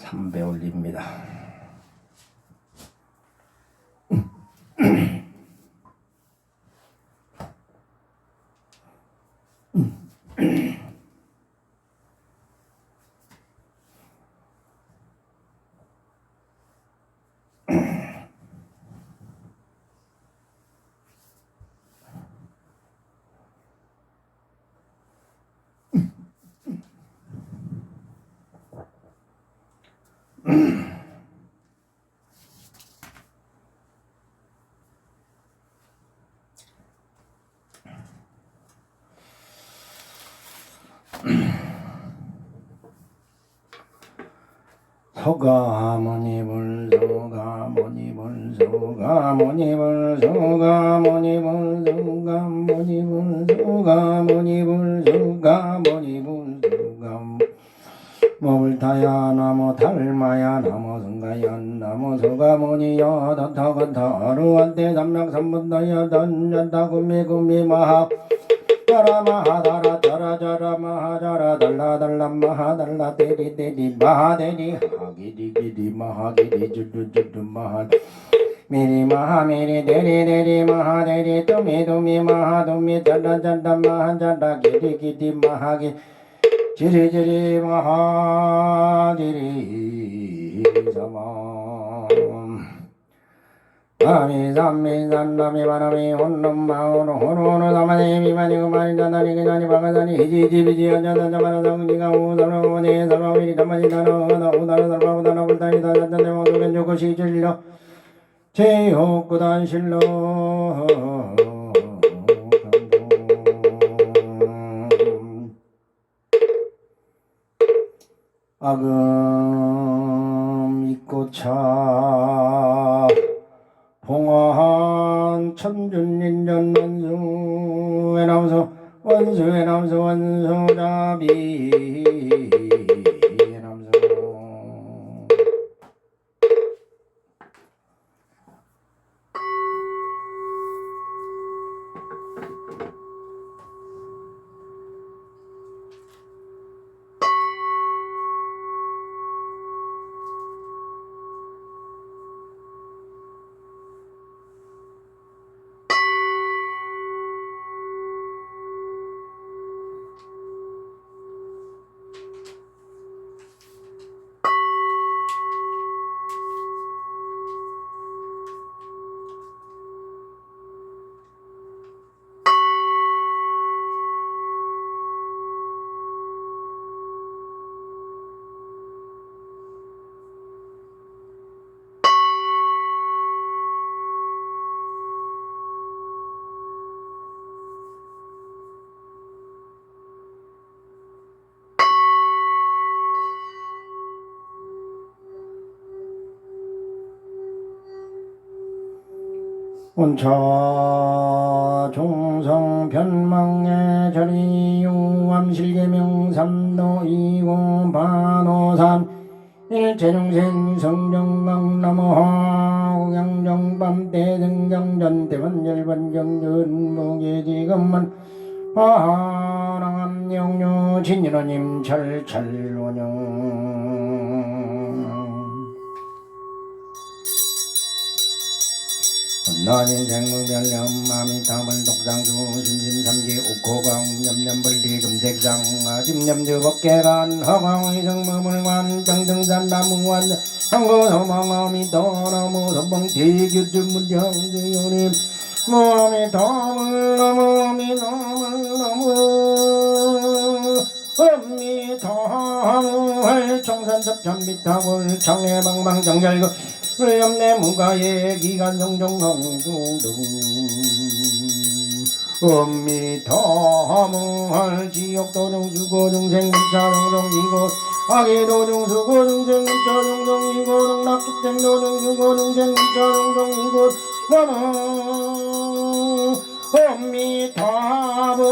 3배 올립니다. 소가모니불 소가모니불 소가모니불 소가모니불 소가모니불 소가모니불 소가모니불 모불타야 나모 달마야 나모 성가야 나모 소가모니야 다타간타 아루한테 삼명삼분다야 던전다 구미구미 마하 자라마하다라 자라자라 마하자라 달라달라 마하달라 대리대리 마하대리 하기리기리 마하기리 주주주주 마하 미리 마하 미리 대리대리 마하대리 도미도미 마하도미 잘라잘라 마하잘라 기리기리 마하기 지리지리 마하지리 사마 아미삼미산나미바나미 혼놈마오노 호노노 사마니 미마니 그마니 다다니 그자니 바가자니 히지지비지 안자다자바라상니가 우다노니 살마미니 담마니 다노나 우다노 살마우다노 불다니 다자잔데 모두겐 조고시 질러 제옥구단실로 아금 이꽃차 봉화한 천준인전 원수의 남수 원수의 남수 원수자비 남수 원차 종성 변망의 절이유 암실계명 삼도 이공 반호산 일체중생 성정강 남어하 우양정밤 대등경전 대원열반경전 무계지금만 아랑암 영유 진일원님 철철원영 나인 생무별령 마미타물 독상주 신신삼기 옥호강 염염불리 금색장 아집염주 법계란 허광의성무물관 정등산 나무관 항거서망아미 떠나무 선봉 대규주문정주요님 무아미 타물 나무아미 나물 나무 엄미 타물 청산접전비타물 청해방방정결구 불염내 무가의 기간정정강중등 엄미타물 지옥도중수고중생 문자정정이고 악의도중수고중생 문자정정이고 농락축생도중수고중생 문자정정이고 나무 엄미타물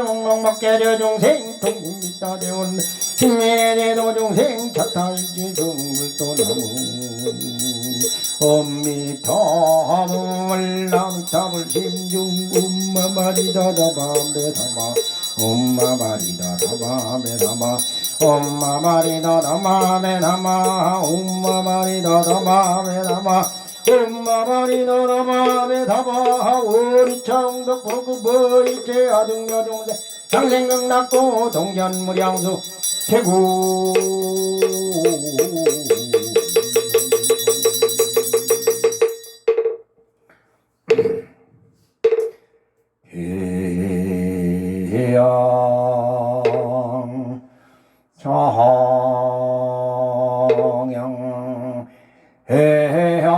엉망막개려중생 통미따대원 신매대도중생 차탈지성불도나무 엄미타물 남타물 심중 엄마마리다다밤베다마 엄마마리다다밤베다마 엄마마리다 다마메 다마 엄마마리다 다마메 다마 엄마마리다 다마메 다마 오리창덕 보구보이제 아등여중생 장생극 낙고 동전무량수 최고 해양 청양 해양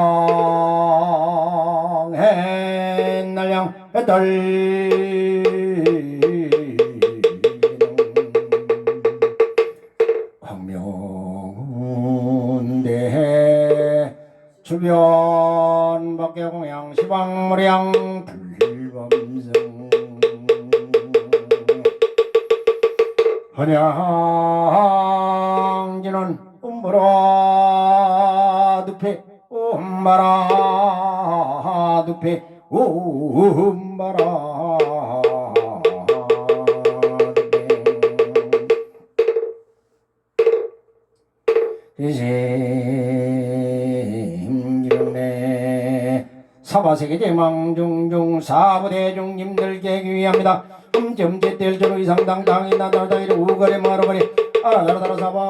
해날양 해떨 황명운대 주변 박계공양 시방무량 불범성 헌양지는 um바라 두페 um바라 두페 um바라 이심기명내 사바세계대망중중 사부대중님들 계기위합니다. 점제텔저로 이상당당히 나다다이를 우거래 마루거래 아다라다라 사바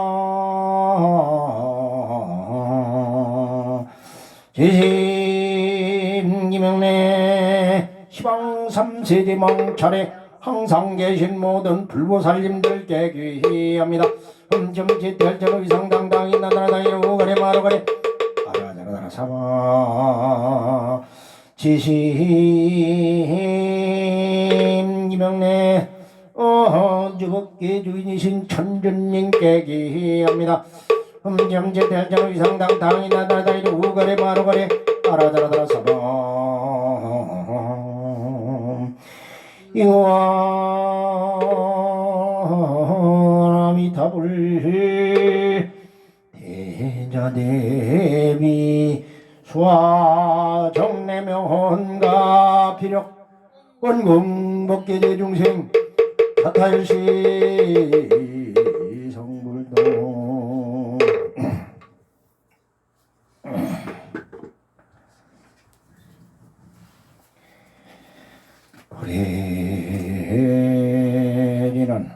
제심기명내 시방 삼세제 망찰에 항상 계신 모든 불보살님들께 귀의합니다. 점제텔저로 이상당당히 나다다이를 우거래 마루거래 아다라다라 사바 지심기명내 주법계 주인이신 천준님께 기합니다. 점제대장로 이상당당히 나다다이를 우거래 마루거래 아라다라다라 사바 이와나미타불 대자대비 수화 정내명혼가 피력 원궁법계대 중생 사타일시 성불도 불해지는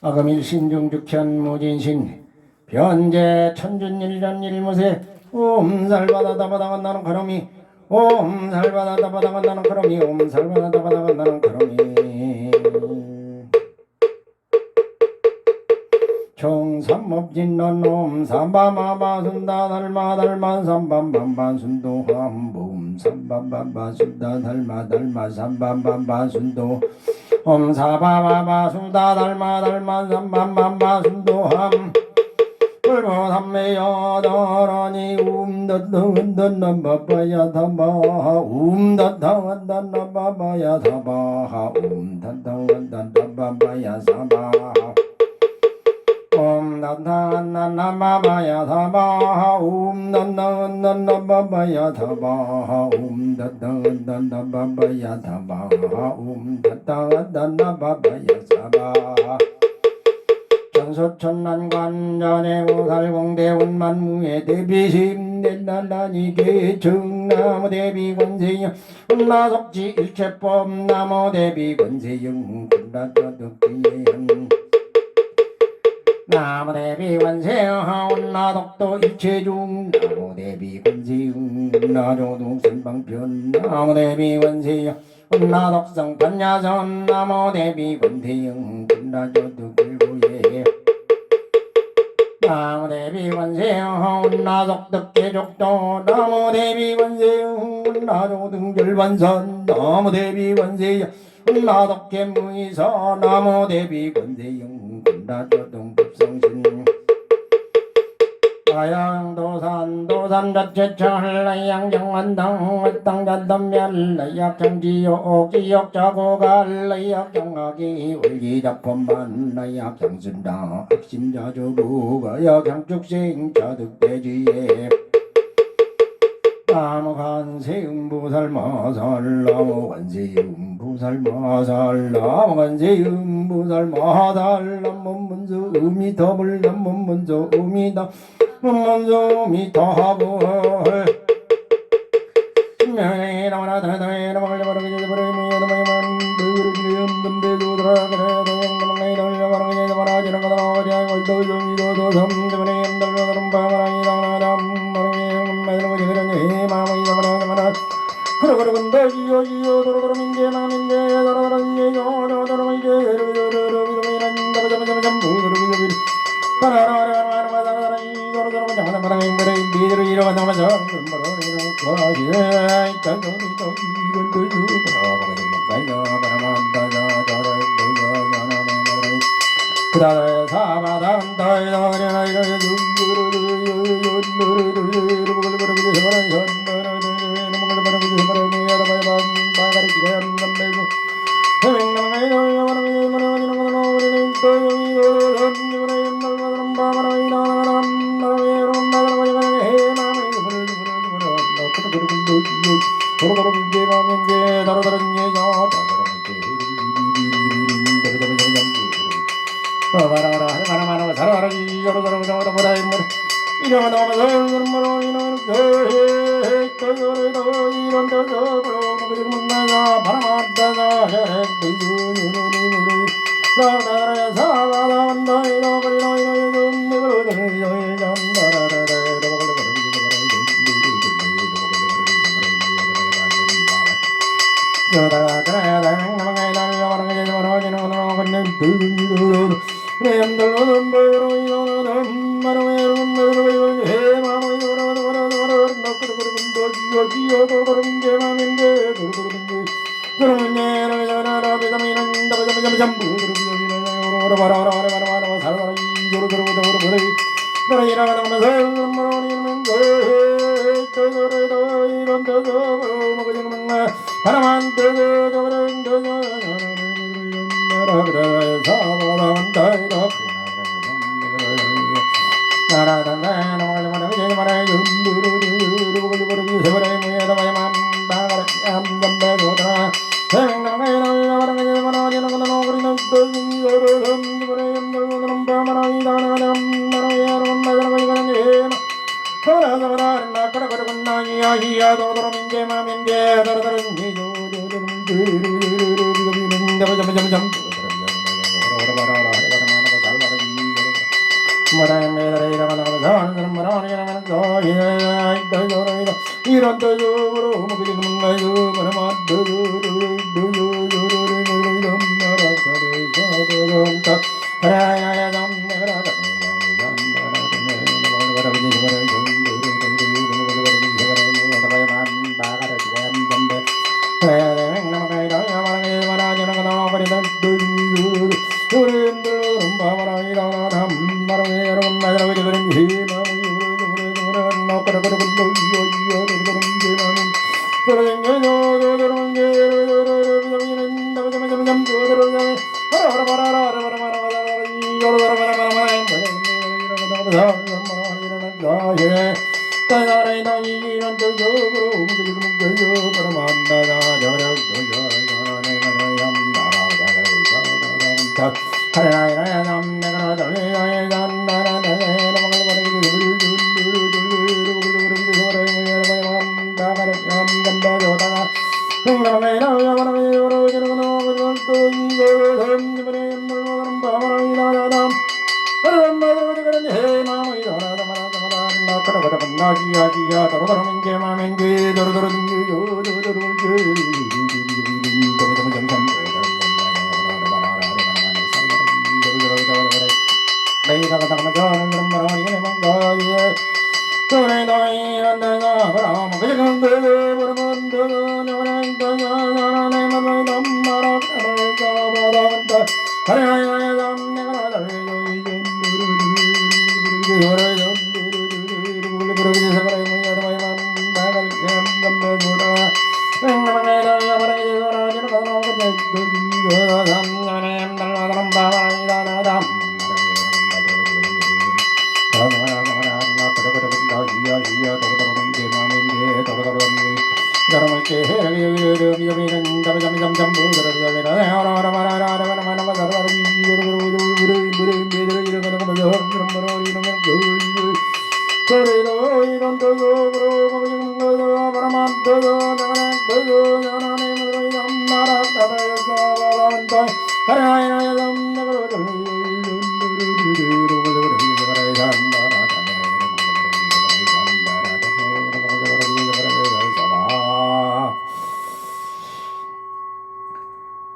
아금일신중죽현 무진신 변제 천준일전 일무세 옴살바다다바다간 나는 그놈이 옴살바다다바다간 나는 그놈이 옴살바다다바다간 나는 그놈이 청삼업진넌 옴삼바마바순다 달마달마 삼밤밤바순도 함봄 삼밤밤바순다 달마달마 삼밤밤바순도 옴사바바바순다 달마달마 삼밤밤바순도 함 불보삼매여더러니 움덧덩은덧넘바바야 다바 움덧덩은덧넘바바야 다바 움덧덩은덧넘바바야 사바 옴덧덩은덧넘바바야 다바 움덧덩은덧넘바바야 다바 움덧덩은덧넘바바야 다바 움덧덩은덧넘바바야 사바 정소천난관전에 무살공대운 만무에 대비심 낸날라니 개청나무 대비권세영 운나속지 일체법 나무 대비권세영 군라저득기연 나무 대비권세영 운나독도 일체중 나무 대비권세영 운나조동 선방편 나무 대비권세영 운나독성 판야선 나무 대비권세영 군라저득기부예 나무대비관세영 운나독득계족도 나무대비관세영 운나조등절반선 나무대비관세영 운나독계무이서 나무대비관세영 군라조등급성신 아양도산 도산자체처 한라양정한당 땅잔담멸라약장지요 기역자고가 한라약장하기 월기작품만 라약장순다 악심자조부가 약장축생자득대지에 나무간세음보살마살 나무간세음보살마살 나무간세음보살마살 남문문살 먼저 우미더 불남 먼저 우미더 먼저 우미더 하고 명예 나와라 다다에 나와라 바로 그저 바로 뭐야 나만 그르기는 덤베도 들어가래 영남에 나와라 바로 그저 바로 지나가다 어디야 월도 좀이도 섬점에 엄달로 바라이 나나담 바로 매로 그러네 마음이 나와라 그러고 근데 이요 도로도로 민제 마민제 도로도로 민제 도로도로 민제 도로도로 민제 잠잠 도로도로 바라라라라라라라 도로도로 잠잠 바라 임베레 비르 이러가 나마자 바로 이러 거기에 땅도리도 이런 도주 바라보고 좀 가냐 바라만다자 저런 도자나네 그다음에 사바담 다이다리나 이러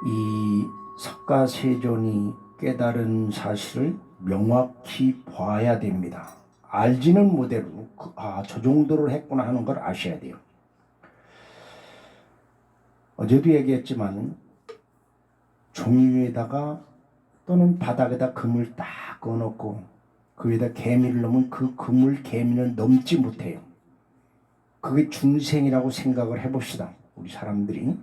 이 석가세존이 깨달은 사실을 명확히 봐야 됩니다. 알지는 못해도 저 정도로 했구나 하는 걸 아셔야 돼요. 어제도 얘기했지만 종이 위에다가 또는 바닥에다 금을 딱 꺼놓고 그 위에다 개미를 넣으면 그 금을 개미는 넘지 못해요. 그게 중생이라고 생각을 해봅시다. 우리 사람들이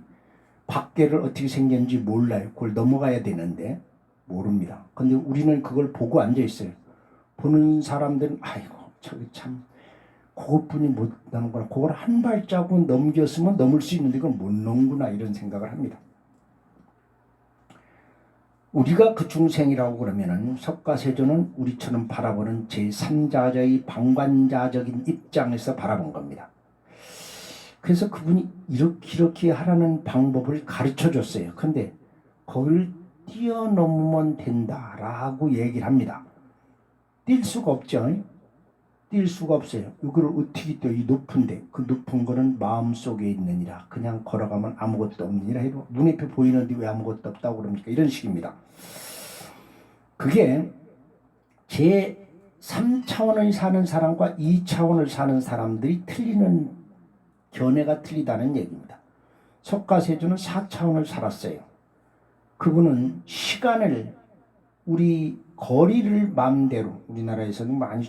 밖에를 어떻게 생겼는지 몰라요. 그걸 넘어가야 되는데 모릅니다. 근데 우리는 그걸 보고 앉아 있어요. 보는 사람들은 아이고 저기 참 그것뿐이 못하는구나. 그걸 한 발자국 넘겼으면 넘을 수 있는데 그걸 못 넘구나 이런 생각을 합니다. 우리가 그 중생이라고 그러면은 석가세존은 우리처럼 바라보는 제3자의 방관자적인 입장에서 바라본 겁니다. 그래서 그분이 이렇게 하라는 방법을 가르쳐 줬어요. 근데 거기를 뛰어넘으면 된다라고 얘기를 합니다. 뛸 수가 없죠. 뛸 수가 없어요. 이걸 어떻게 뛰어? 이 높은데 그 높은 거는 마음속에 있느니라. 그냥 걸어가면 아무것도 없느니라 해도 눈에 보이는데 왜 아무것도 없다고 그럽니까? 이런 식입니다. 그게 제 3차원을 사는 사람과 2차원을 사는 사람들이 틀리는 견해가 틀리다는 얘기입니다. 석가세존은 4차원을 살았어요. 그분은 시간을 우리 거리를 마음대로 우리나라에서는 많이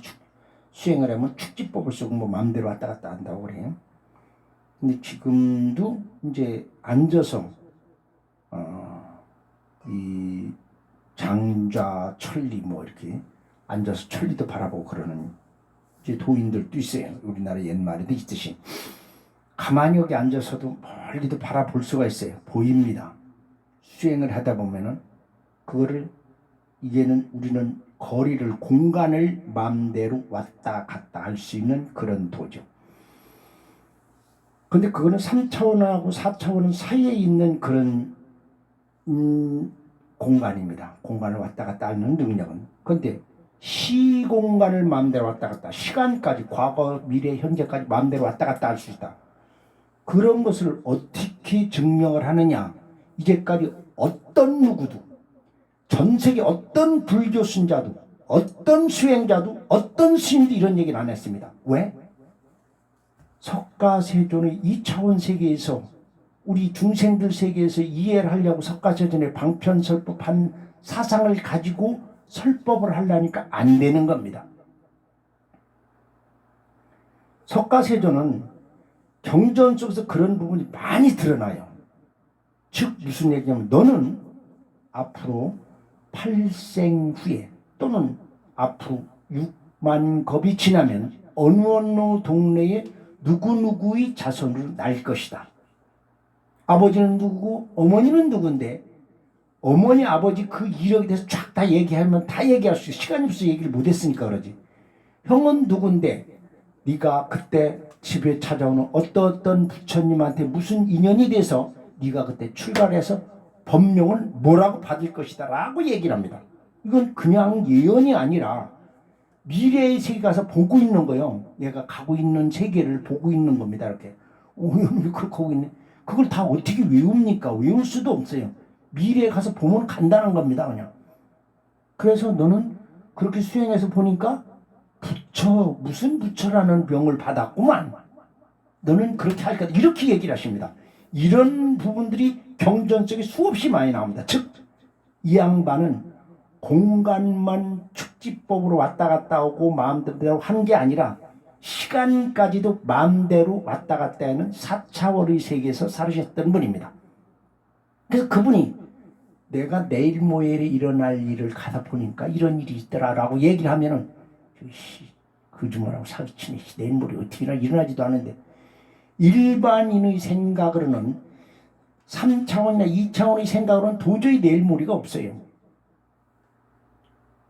수행을 하면 축지법을 쓰고 뭐 마음대로 왔다 갔다 한다고 그래요. 근데 지금도 이제 앉아서 이 장좌 천리 뭐 이렇게 앉아서 천리도 바라보고 그러는 이제 도인들도 있어요. 우리나라 옛말에도 있듯이 가만히 여기 앉아서도 멀리도 바라볼 수가 있어요. 보입니다. 수행을 하다 보면은 그거를 이제는 우리는 거리를 공간을 마음대로 왔다 갔다 할 수 있는 그런 도죠. 근데 그거는 3차원하고 4차원 사이에 있는 그런 공간입니다. 공간을 왔다 갔다 하는 능력은. 근데 시공간을 마음대로 왔다 갔다, 시간까지 과거, 미래, 현재까지 마음대로 왔다 갔다 할 수 있다. 그런 것을 어떻게 증명을 하느냐. 이제까지 어떤 누구도 전 세계 어떤 불교 신자도 어떤 수행자도 어떤 스님도 이런 얘기는 안 했습니다. 왜? 석가세존의 2차원 세계에서 우리 중생들 세계에서 이해를 하려고 석가세존의 방편설법한 사상을 가지고 설법을 하려니까 안 되는 겁니다. 석가세존은 경전 속에서 그런 부분이 많이 드러나요. 즉 무슨 얘기냐면 너는 앞으로 8생 후에 또는 앞으로 6만 겁이 지나면 어느 동네에 누구누구의 자손으로 날 것이다. 아버지는 누구고 어머니는 누군데 어머니 아버지 그 이력에 대해서 쫙 다 얘기하면 다 얘기할 수 있어. 시간이 없어 얘기를 못했으니까 그러지. 형은 누군데 네가 그때 집에 찾아오는 어떤 부처님한테 무슨 인연이 돼서 네가 그때 출발해서 법명을 뭐라고 받을 것이다 라고 얘기를 합니다. 이건 그냥 예언이 아니라 미래의 세계 가서 보고 있는 거예요. 얘가 가고 있는 세계를 보고 있는 겁니다. 이렇게 왜 그렇게 하고 있네. 그걸 다 어떻게 외웁니까? 외울 수도 없어요. 미래에 가서 보면 간다는 겁니다. 그냥. 그래서 너는 그렇게 수행해서 보니까 부처 무슨 부처라는 병을 받았구만. 너는 그렇게 할 거다. 이렇게 얘기를 하십니다. 이런 부분들이 경전 속에 수없이 많이 나옵니다. 즉 이 양반은 공간만 축지법으로 왔다 갔다 오고 마음대로 한 게 아니라 시간까지도 마음대로 왔다 갔다 하는 4차원의 세계에서 살으셨던 분입니다. 그래서 그분이 내가 내일 모레에 일어날 일을 가다 보니까 이런 일이 있더라라고 얘기를 하면은 거짓말하고 사기치네. 내일 모레 어떻게 일어나지도 않은데 일반인의 생각으로는 3차원이나 2차원의 생각으로는 도저히 내일 모레가 없어요.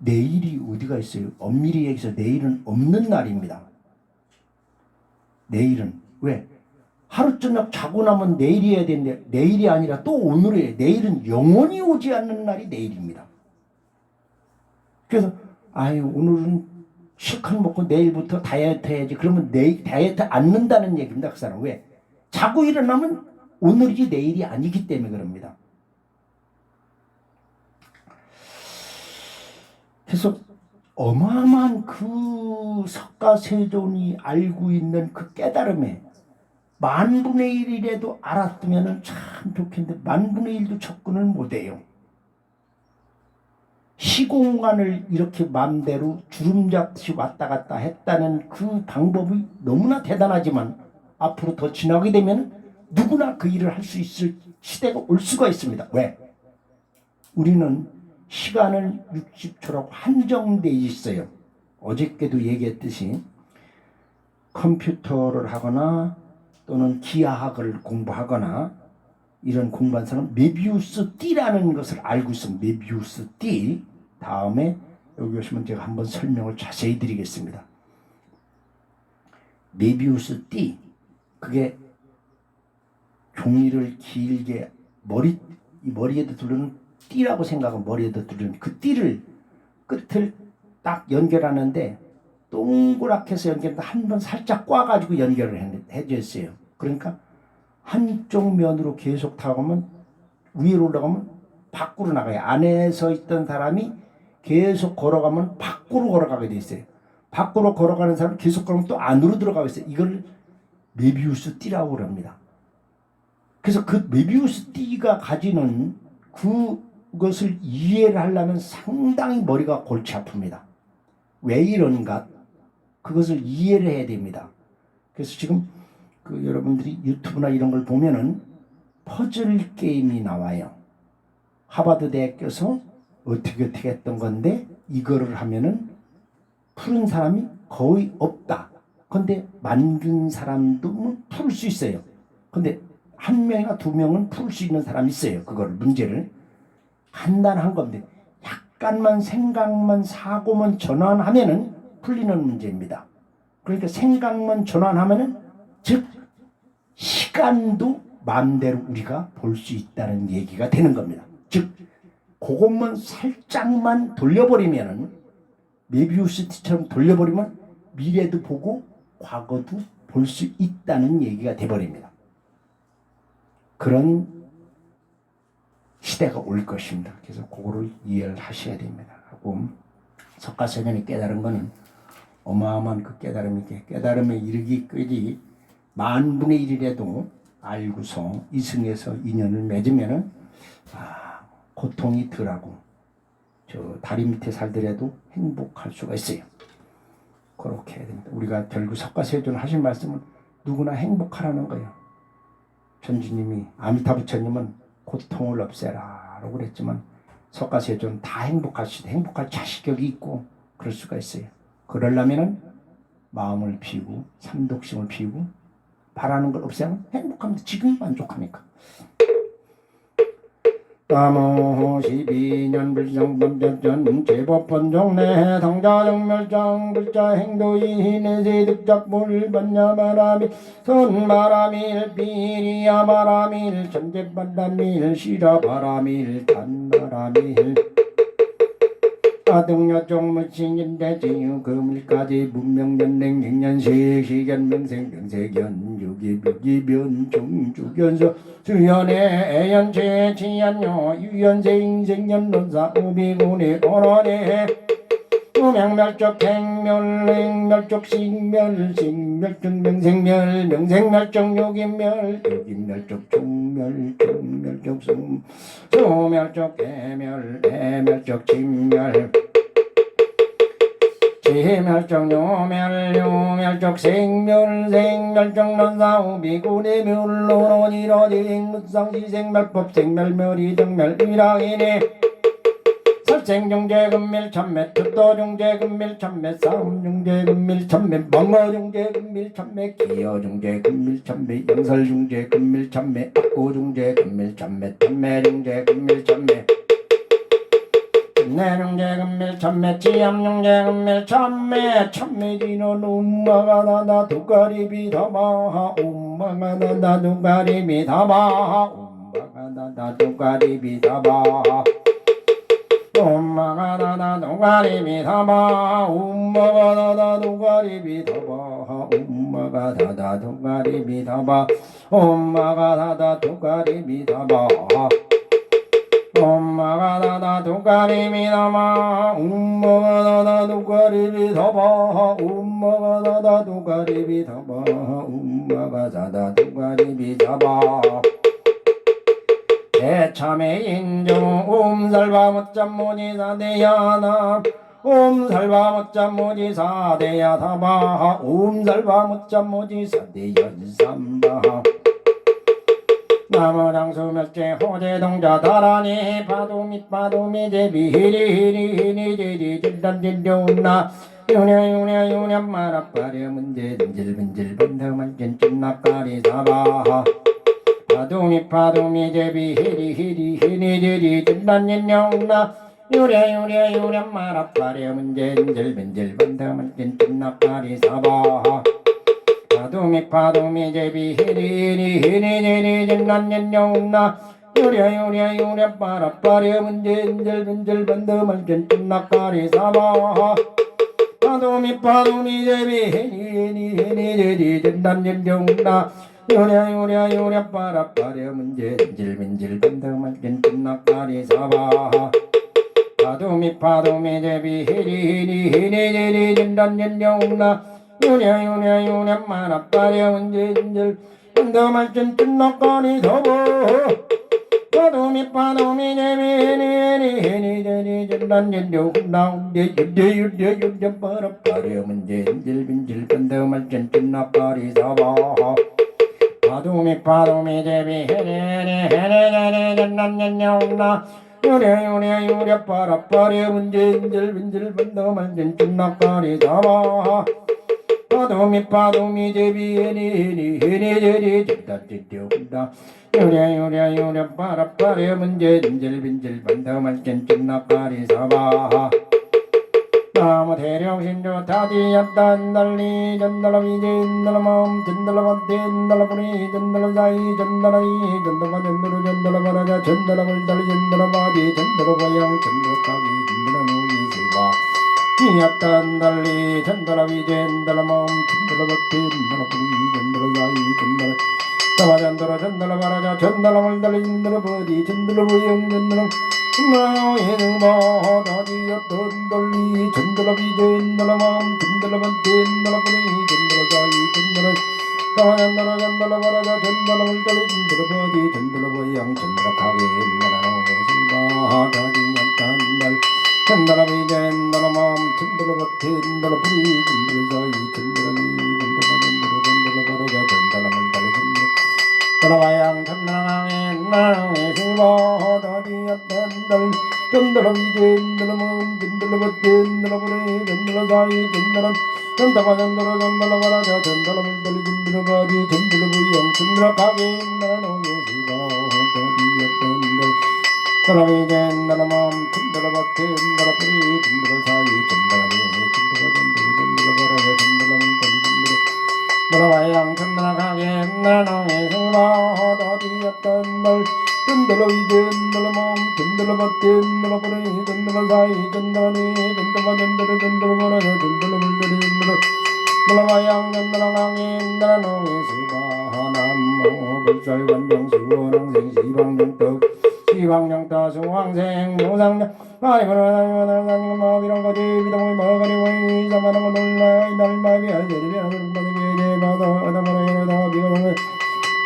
내일이 어디가 있어요? 엄밀히 얘기해서 내일은 없는 날입니다. 내일은 왜? 하루 저녁 자고 나면 내일이 해야 되는데 내일이 아니라 또 오늘이에요. 내일은 영원히 오지 않는 날이 내일입니다. 그래서 아유 오늘은 실컷 먹고 내일부터 다이어트 해야지. 그러면 내일 다이어트 않는다는 얘기입니다. 그 사람 왜? 자고 일어나면 오늘이 내일이 아니기 때문에 그럽니다. 그래서 어마어마한 그 석가세존이 알고 있는 그 깨달음에 만분의 1이라도 알았으면 참 좋겠는데 만분의 1도 접근을 못해요. 시공간을 이렇게 마음대로 주름잡듯이 왔다 갔다 했다는 그 방법이 너무나 대단하지만 앞으로 더 지나게 되면 누구나 그 일을 할 수 있을 시대가 올 수가 있습니다. 왜? 우리는 시간을 60초라고 한정되어 있어요. 어저께도 얘기했듯이 컴퓨터를 하거나 또는 기하학을 공부하거나 이런 공부한 사람은 메비우스 띠라는 것을 알고 있습니다. 메비우스 띠. 다음에 여기 오시면 제가 한번 설명을 자세히 드리겠습니다. 메비우스 띠. 그게 종이를 길게 머리에도 두르는 띠라고 생각하면 머리에도 두르는 그 띠를 끝을 딱 연결하는데 동그랗게 해서 연결해서 한 번 살짝 꽈가지고 연결을 해줬어요. 그러니까 한쪽 면으로 계속 타가면 위로 올라가면 밖으로 나가요. 안에서 있던 사람이 계속 걸어가면 밖으로 걸어가게 돼 있어요. 밖으로 걸어가는 사람은 계속 걸으면 또 안으로 들어가고 있어요. 이걸 메비우스 띠라고 합니다. 그래서 그 메비우스 띠가 가지는 그것을 이해를 하려면 상당히 머리가 골치 아픕니다. 왜 이런가? 그것을 이해를 해야 됩니다. 그래서 지금 그 여러분들이 유튜브나 이런 걸 보면은 퍼즐 게임이 나와요. 하버드 대학교에서 어떻게 했던 건데 이거를 하면은 푸는 사람이 거의 없다. 근데 만든 사람도 풀 수 있어요. 근데 한 명이나 두 명은 풀 수 있는 사람이 있어요. 그거를 문제를 간단한 건데 약간만 생각만 사고만 전환하면은 풀리는 문제입니다. 그러니까 생각만 전환하면은 즉 시간도 마음대로 우리가 볼 수 있다는 얘기가 되는 겁니다. 즉 그것만 살짝만 돌려버리면은 메비우스 띠처럼 돌려버리면 미래도 보고 과거도 볼 수 있다는 얘기가 돼버립니다. 그런 시대가 올 것입니다. 그래서 그거를 이해를 하셔야 됩니다. 하고 석가세존이 깨달은 거는 어마어마한 그 깨달음에 이르기까지 만분의 1이라도 알고서 이승에서 인연을 맺으면은 고통이 덜하고 저 다리 밑에 살더라도 행복할 수가 있어요. 그렇게 해야 됩니다. 우리가 결국 석가세존 하신 말씀은 누구나 행복하라는 거예요. 천주님이 아미타 부처님은 고통을 없애라 라고 그랬지만 석가세존 다 행복하시되 행복할 자식격이 있고 그럴 수가 있어요. 그러려면은 마음을 비우고 삼독심을 비우고 바라는 걸 없애면 행복합니다. 지금 만족하니까. 나무 12년 불성범전전 제법본종내 당자정멸장 불자 행도이 내세 득작물 반야바라밀 선바라밀 비리야바라밀 천재반다밀 시라바라밀 단바라밀 아등여종 무칭인대 지유 금일까지 문명연냉 행년식 시견명생 명세견 유기묘기변 종주견서 수연의 애연체 치연요 유연세 인생연론사 우비군의 언원의 우명멸적 행멸행멸적 식멸식멸적 명생멸 명생멸적 요긴멸 요긴멸적 종멸 종멸적 수멸적 애멸 애멸적 진멸 지멸적 요멸 요멸적 생멸 생멸적 논사우 비군의 멸로론 이러지 무상시 생멸법 생멸멸이 정멸 위락이니 설생중재 금밀 천매 특도중재 금밀 천매 싸움중재 금밀 천매 멍어중재 금밀 천매 기여중재 금밀 천매 영설중재 금밀 천매 악고중재 금밀 천매 천매중재 금밀 천매 내룡재금밀 천매치암룡재금밀 천매지는 엄마가나나 두가리비다마 엄마가나나 두가리비다마 엄마가나나 두가리비다마 엄마가나나 두가리비다마 엄마가나나 두가리비다마 엄마가나나 두가리비다마 엄마가나나 두가리비다마 엄마가 나다 두가리비다마 엄마가 나다 두가리비다마 엄마가 나다 두가리비다마 엄마가 나다 두가리비다마 대참의 인중 옴살바 못잠모지 사대야나 옴살바 못잠모지 사대야다마 옴살바 못잠모지 사대연삼바 나무장수멸제 호재동자 다라니 파도밑 제비히리히리히리제리 진단진정나 유냐유냐 마라빠려 문제 빈질빈질 번더만진 찐낙가리 사바 파도밑 제비히리히리히리제리 진단진정나 유냐유냐 마라빠려 문제 빈질빈질 번더만진 찐낙가리 사바 파도미 제비히리히리히리제리 진난년영나 유랴 빠라빠려 문제인젤빈젤 번더만전 찐낙가리 사바 파도미 제비히리히리제리 진난년영나 유랴 빠라빠려 문제인젤빈젤 번더만전 찐낙가리 사바 파도미 제비히리히리제리 진난년영나 유냐 마라빠려 문제인절 번더만전 찐낙가리 사바 파도미 제비히리히리제리 진난년영나 유랴 빠라빠려 문제인절 빈질 번더만전 찐낙가리 사바 파도미 제비히리히리제리 진난년영나 유랴 빠라빠려 문제인절 빈질 번더만전 찐낙가리 사바 파도미 제비히리히리제리 진단진정나 유랴 빠라빠려 문제인절 빈질 번더만전 찐낙가리 사바 나무 대령신조 타디였단 달리 전달라비제 전달마음 전달라반대 전달라보니 전달라사이 전달라이 전달바라자 전달라벌달리 전달라바디 전달라고양 전달가비 전달라무기 수바 이었단 달리 전달라비제 전달마음 전달라바대 전달라보니 전달라사이 전달라바라자 전달라벌달리 전달라바디 전달라고양 전달라 나에는마다디였던 달리 전달라비제 전달라마음 전달라반대 전달라보니 전달라사이 전달라바라자 전달라벌달리 전달라바디 전달라고양 전달라가게 나라노메신바다디였단 달 전달라비제 전달라마음 전달라바대 전달라보니 전달라사이 전달라바라자 전달라벌달리 전달라와양 전달라가게 나라노메신바다디였단 전달라비제 전달라마음 전달라바대 전달라보니 전달라사이 전달라바라자 전달라벌달리 전달라바디 전달라보양 전달라가게 나라노메신바다디였단 전달라비제 전달라마음 전달라바대 전달라보니 전달라사이 전달라바라자 전달라벌달리 전달라와양 전달라가게 나라노메신바다디였단 전달라비제 전달라마음 전달라바대 전달라보니 전달라사이 전달라바라자 전달라벌달리 전달라와양 전달라가게 나라노메신바나모 불살관정수원왕생시방정떡 시방정떡 수왕생 무상정 마리모라나요나나마비랑거지 비동의 마가리와이 사마나고 놀라이 날마비야 제리비야 눈바디게 제마다 어다마라이로다 비가동의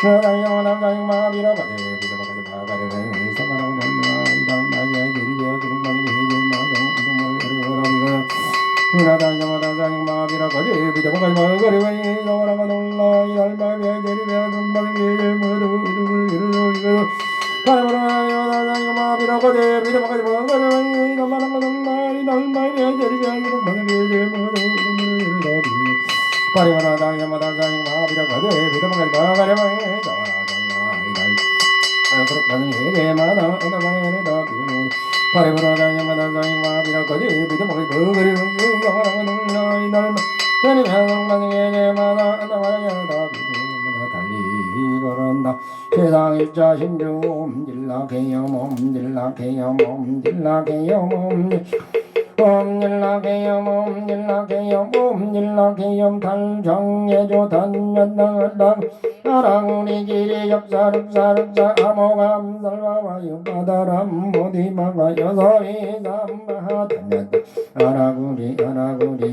나나요 남자ing 마비라가지 비동의 마가리와이 사마나고 놀라이 날마비야 제리비야 눈바디게 제마다 어다마라이로다 비가 나다자마다자ing 마비라가지 비동의 마가리와이 사마나고 놀라이 날마비야 제리비야 눈바디게 제마다 어다마라이로다 바라바라요 나다잉 마비라가지 비동의 마가리와이 사마나고 놀라이 날마비야 제리비야 눈바디게 제마다 어다마라이로다 바리바라다야마다자잉 마비라가지 비동의 마가리와이 사마나고 놀라이 날 그렇다는 해제마다 어다마라이로다 비가 바리바라 다니마다 사이마비라 거지 비도목이 버거리 영원하고 능나이 날마 저리면 성만승의 제마다 나와야다 비구나 달리 걸은다 세상 일자 신주 옴질라게요 옴질라게요 옴질라게요 옴질라게요 옴질라게요 옴질라게요 달정예조 단연당한당 나랑우리 길이 역사륵사륵사 암호감살와와유 바다람 모디마가 여서리 삼마하 단연당 나랑우리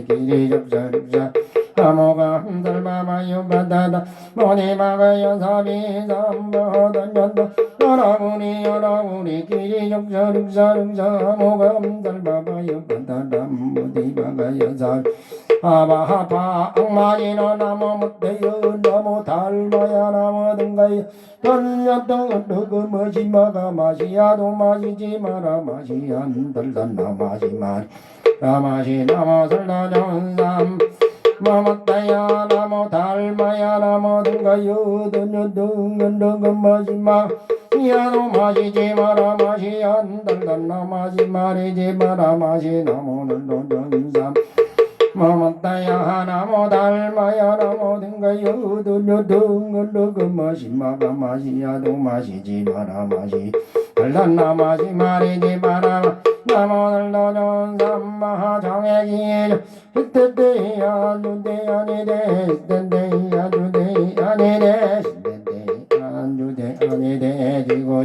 길이 역사륵사 암호감살와와유 바다다 모디마가 여서리 삼마하 단연당 나랑우리 길이 역사륵사륵사 암호감살와와유 바다람 모디마가 여서리 아바하파 악마니너 나무 못대여 나무 달마야 나무 등가여 던렸던 어떡그 머지마가 마시야도 마시지 마라 마시 안들단나 마시 마리 라마시 나무 설다정삼 마못다야 나무 달마야 나무 등가여 던렸던 어떡그 머지마 야도 마시지 마라 마시 안들단나 마시 마리지 마라 마시 나무는 도정삼 마못다야 하나모 달마야 나모 등가요 들려등을러 그 마시마가 마시야도 마시지 마라 마시 달란나 마시 마리지 마라 나모를 너전 삼마하 정액이여 히트데야 주데야 니데 히트데야 주데야 니데 주데 아니데 지고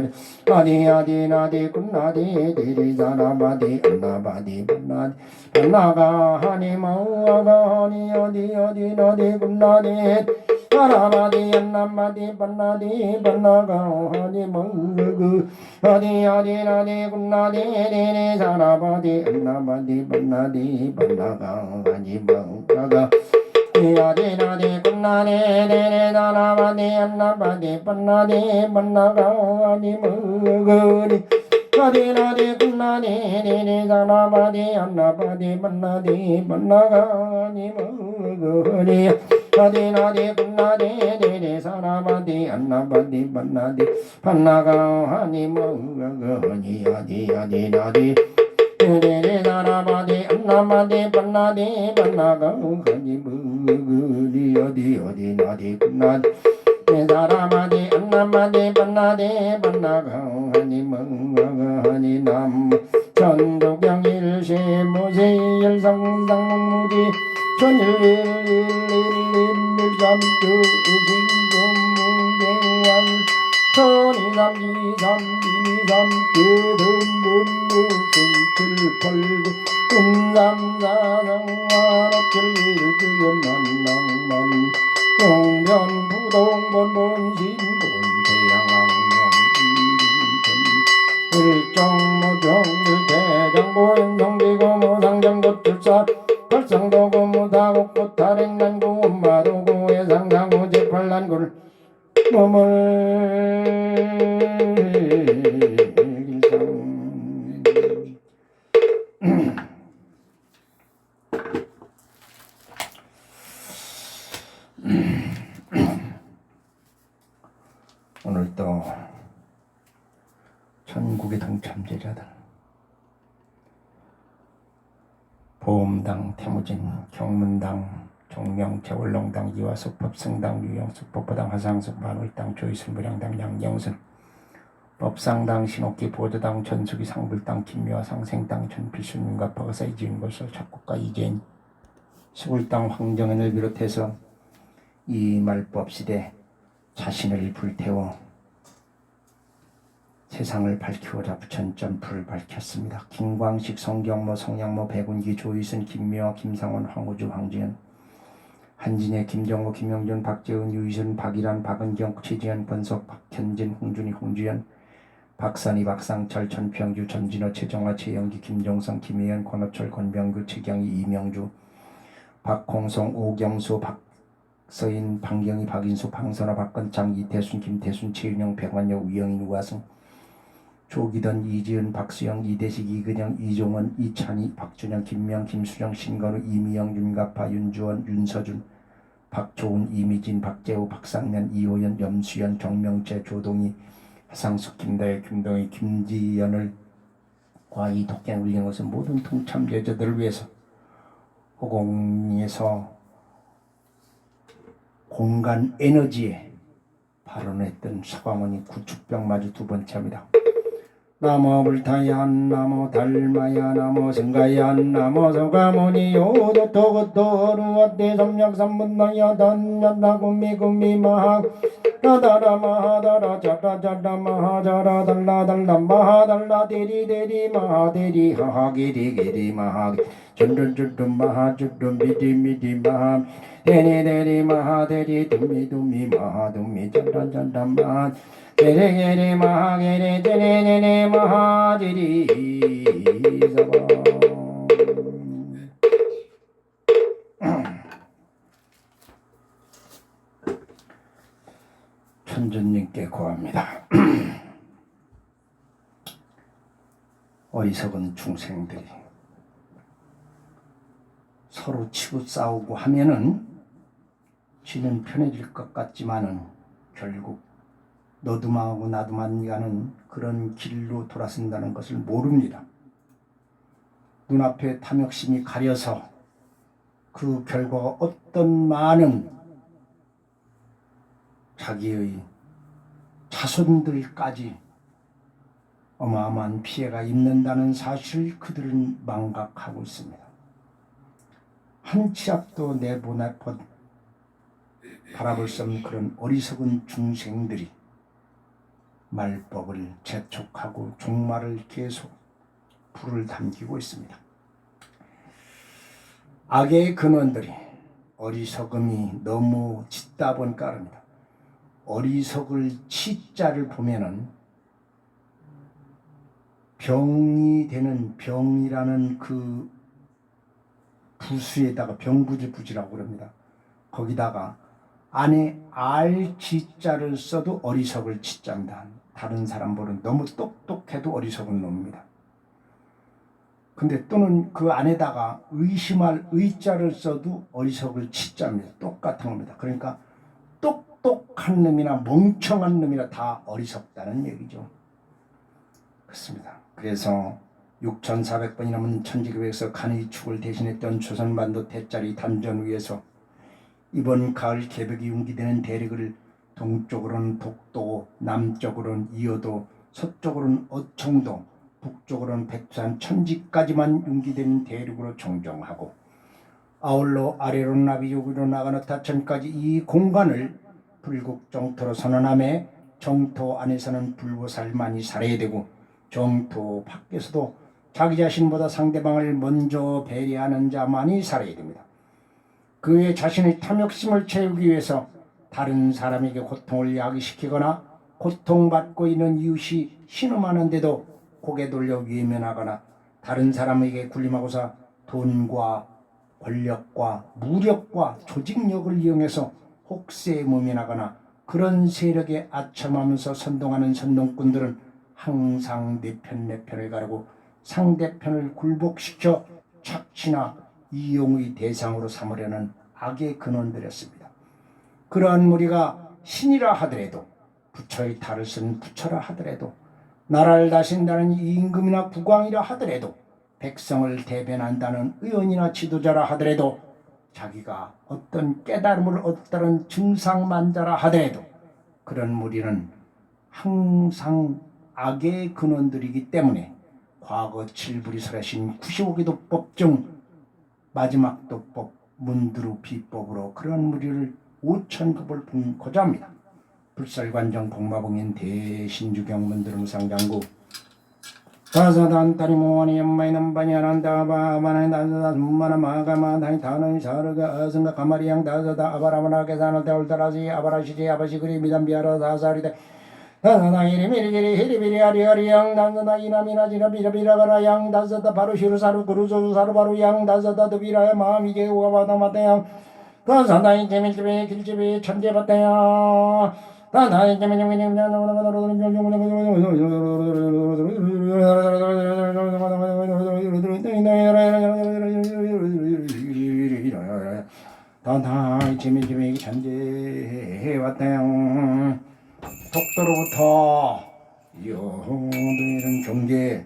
아디 나디 군나디 디리자나바디 안나바디 반나디 반나가 하니 마우아가 하니 어디 나디 군나디 아라바디 안나바디 반나디 반나가 하니 마우아가 어디 나디 군나디 디리자나바디 안나바디 반나디 반나가 하니 마우아가 야디나디 군나디 데레다나바디 안나바디 반나디 반나가니 머거니 야디나디 군나디 데레다나바디 안나바디 반나디 반나가니 머거니 야디나디 군나디 데레사나바디 안나바디 반나디 반나가니 머거니 야디나디 데레다나바디 안나바디 반나디 반나가니 머거니 어디 나디 군나디 사라마디 안나마디 반나디 반나가니 멍가니 남 천도경일시 무시일성상무지 천일일일일삼두 신금문경왕 천이삼이삼이니삼 금삼사성와노칠일주연만낭만 용변부동본본신본태양왕명인전 일정무정일대장보행성기고무상정도출사 발상도고무다곡고타랭난고 엄마도고해상상고 제팔난고를 몸을 오늘 또 전국의 당첨자들 보험당, 태무진, 경문당, 종명, 재월롱당, 이화숙, 법승당, 유영숙, 법보당, 화상숙, 만월당, 조이슬, 무량당, 양영순, 법상당, 신옥기, 보도당, 전수기, 상불당, 김묘화, 상생당, 전필순, 윤갑화가사, 이지윤골설, 작곡가 이재인, 수굴당, 황정은을 비롯해서 이 말법 시대 자신을 불태워 세상을 밝히고자 부처점 불을 밝혔습니다. 김광식, 성경모, 성양모, 백운기, 조이순, 김묘화, 김상원, 황우주, 황지연, 한진혜, 김정호, 김영준, 박재은, 유희순, 박일환, 박은경, 최지현, 권석, 박현진, 홍준희, 홍주연, 박선희, 박상철, 전평주, 전진호, 최정화, 최영기, 김종성, 김혜연, 권호철, 권병규, 최경희, 이명주, 박홍성, 오경수, 박서인, 방경희, 박인수, 방선화, 박건창, 이태순, 김태순, 최윤영, 백완여, 우영인, 우하승, 조기던, 이지은, 박수영, 이대식, 이근영, 이종원, 이찬희, 박준영, 김명, 김수정, 신건우, 이미영, 윤갑파, 윤주원, 윤서준, 박조은, 이미진, 박재호, 박상면, 이호연, 염수연, 정명재, 조동희, 하상숙, 김다혜, 김동희, 김지연을 과이 독견 울린 것은 모든 동참 여자들을 위해서 허공에서 공간 에너지에 발언했던 서광원이 구축병마주 두 번째입니다. 나무 불타야 나무 달마야 나무 성가야 나무 서가모니 요도토고토 루와떼 삼약삼문나야 단야나 구미구미 마하 나다라 마하다라 자라자라 마하자라 달라달라 마하달라 대리대리 마하대리 하하기리기리 마하기 전전전전 마하전전 미디미디 마하 대리대리 마하대리 두미두미 마하두미 잔단잔단 마하 게레게레 마하게레 제레레레 마하지리 천전님께 고합니다. 어리석은 중생들이 서로 치고 싸우고 하면은 지는 편해질 것 같지만은 결국 너도 망하고 나도 망하는 그런 길로 돌아선다는 것을 모릅니다. 눈앞에 탐욕심이 가려서 그 결과가 어떤 많은 자기의 자손들까지 어마어마한 피해가 있는다는 사실을 그들은 망각하고 있습니다. 한 치 앞도 내보내 바라볼 수 없는 그런 어리석은 중생들이 말법을 재촉하고 종말을 계속 불을 담기고 있습니다. 악의 근원들이 어리석음이 너무 짙다 보니까 그럽니다. 어리석을 치자를 보면은 병이 되는 병이라는 그 부수에다가 병부지부지라고 그럽니다. 거기다가 안에 알지자를 써도 어리석을 치자입니다. 다른 사람보다는 너무 똑똑해도 어리석은 놈입니다. 근데 또는 그 안에다가 의심할 의자를 써도 어리석을 치자입니다. 똑같은 겁니다. 그러니까 똑똑한 놈이나 멍청한 놈이나 다 어리석다는 얘기죠. 그렇습니다. 그래서 6,400번이 넘은 천지교회에서 간의 축을 대신했던 조선반도 대짜리 단전 위에서 이번 가을 개벽이 융기되는 대륙을 동쪽으로는 독도, 남쪽으로는 이어도, 서쪽으로는 어청도, 북쪽으로는 백두산 천지까지만 융기되는 대륙으로 정정하고 아울러 아래로 나비요기로 나가는 타천까지 이 공간을 불국 정토로 선언하며 정토 안에서는 불보살만이 살아야 되고 정토 밖에서도 자기 자신보다 상대방을 먼저 배려하는 자만이 살아야 됩니다. 그의 자신의 탐욕심을 채우기 위해서 다른 사람에게 고통을 야기시키거나 고통받고 있는 이웃이 신음하는데도 고개 돌려 외면하거나 다른 사람에게 군림하고서 돈과 권력과 무력과 조직력을 이용해서 혹세에 무면하거나 그런 세력에 아첨하면서 선동하는 선동꾼들은 항상 내 편을 가르고 상대편을 굴복시켜 착취나 이용의 대상으로 삼으려는 악의 근원들이었습니다. 그러한 무리가 신이라 하더라도 부처의 탈을 쓴 부처라 하더라도 나라를 다신다는 임금이나 국왕이라 하더라도 백성을 대변한다는 의원이나 지도자라 하더라도 자기가 어떤 깨달음을 얻었다는 증상만자라 하더라도 그런 무리는 항상 악의 근원들이기 때문에 과거 칠불이 설하신 95기도법 중 마지막 도법 문두루 비법으로 그런 무리를 5,000급을 분고자 합니다. 불살관정 복마봉인 대신주경 문두루무상장구 다사단 다리모원이 연마이는 바냐란다 바바나이 다사다 숨마나 마가마다이 다나이 사르가 어승가 가마리양 다사다 아바라마나 계산을 대올다라시 아바라시지 아바시그리 미담비아라 다사리다 다사다 이리미리기리 히리비리 아리아리양 다사다 이나미나지라 비라비라가라양 다사다 바로 시루사루 구루조사루 바로 양 다사다 드비라야 마음이게 우가바다마다양 다사다 이제밀집이 길집이 천재바다야 다사다 이제밀집이 다다이 재미재미 잔재해왔다양 독도로부터 영등이는 경계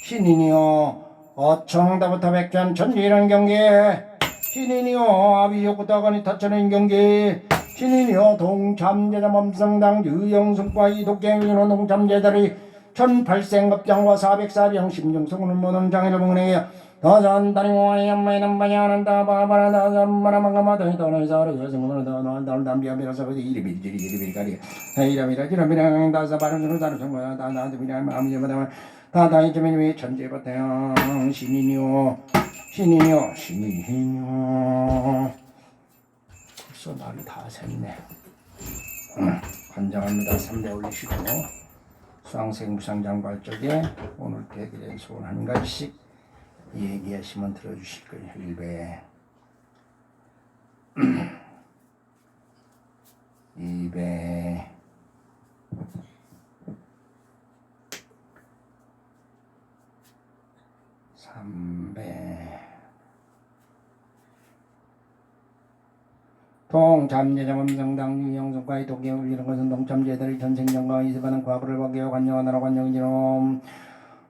신인이여 어청다부터 백전 천지이런 경계 신인이여 아비욕부터거니 타천인 경계 신인이여 동참제자 범성당 유영숙과 이독갱이로 동참제자리 1800업장과 404병 심중성을 모든 장애를 봉내게 더전다리 모아니 엄마의 남바야는다 바바라다 전마라망가마더니 떠나이사르 여성으로 더널 담비아미라서 이리비리리리리리가리 이라미라지라미랑 다사 바른으로 다른 정보야 다나드미라 마음이마다 다다이 점이니 천재바태양 신인이요 신인이요 신인이요 벌써 날이 다 샜네. 관장합니다. 3배 올리시고 수강생무상장발적에 오늘 대기된 소원 한 가지씩 얘기하시면 들어주실 거예요. 1배 2배 3배 동참제자범성당 유영성과의 독경을 이런 것은 동참제들의 전생전과 이세반은 과부를 벗겨 관여하느라 관여기rom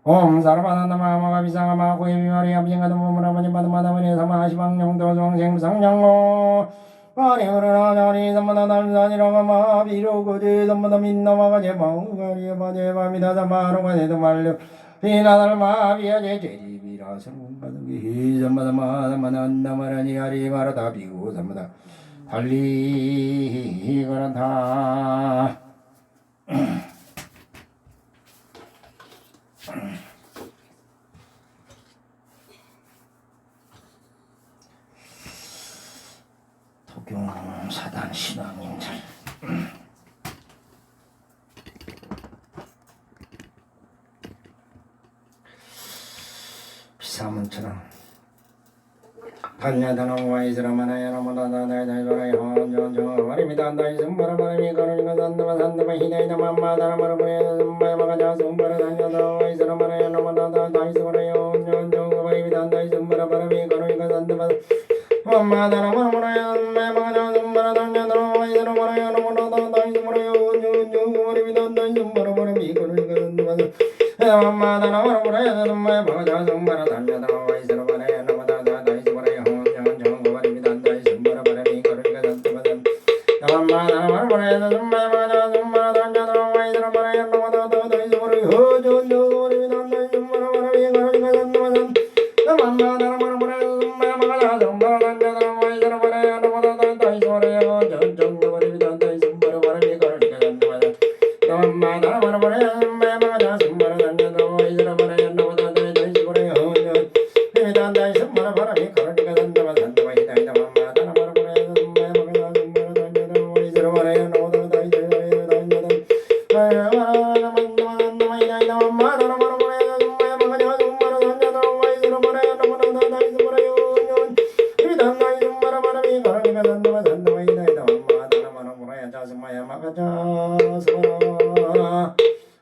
옴 사르바나나마마가 비상하마 고예비마리 아비징가도 몸으로마니 바드마다마니 사마시방용도 중생무상장고 아리으르나자리 삼마다달사니라가마 비로고지 삼마다 민나마가 제방가리에바 제바미다 사마로가 제도말려 비나달마 비아제 제리비라 성분바드기 삼마다마다마난나마라니 아리마라다 비고 삼마다 달리 그렇다. 도경사단 신앙인들 비사문처럼 단야다나와 이스라마나야나마다다다다다다이 헌전정어바리미다 다이승바라바라미 거르니가 산다마 산다마 히다이다마마다라마라바레 숨바야마가자 숨바라다냐다와 이스라마나야나마다다 다이승바라야 헌전정어바리미다 다이승바라바라미 거르니가 산다마 마마다라마라바라야 숨바야마가자 숨바라다냐다와 이스라마나야나마다다 다이승바라야 헌전정어바리미다 다이승바라바라미 거르니가 산다마 마마다라마라바라야 숨바야마가자 숨바라다냐다와 이스라마나야나마다다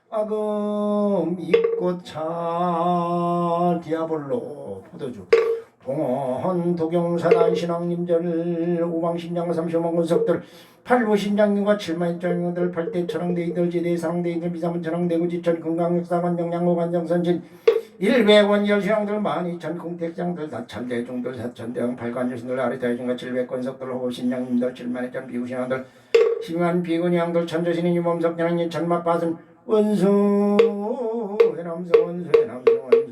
아금 이꽃차 디아볼로 포도주 봉헌 도경사단 신앙님들 우방신장 삼시오만군석들 팔부신장님과 칠만입장님들 팔대천왕대이들 제대사랑대이들 비사문천왕대구 지천 금강역사관정 양호관정선진 일백원 열신왕들 만이천 공택장들 다천대중들 사천대왕 팔관여신들 아리타이중과 칠백권석들 호신장님들 칠만입장 비구신왕들 심한 비군양들 천조신인 유범석장님 천막밭은 원수 해남수 원수 해남수 원수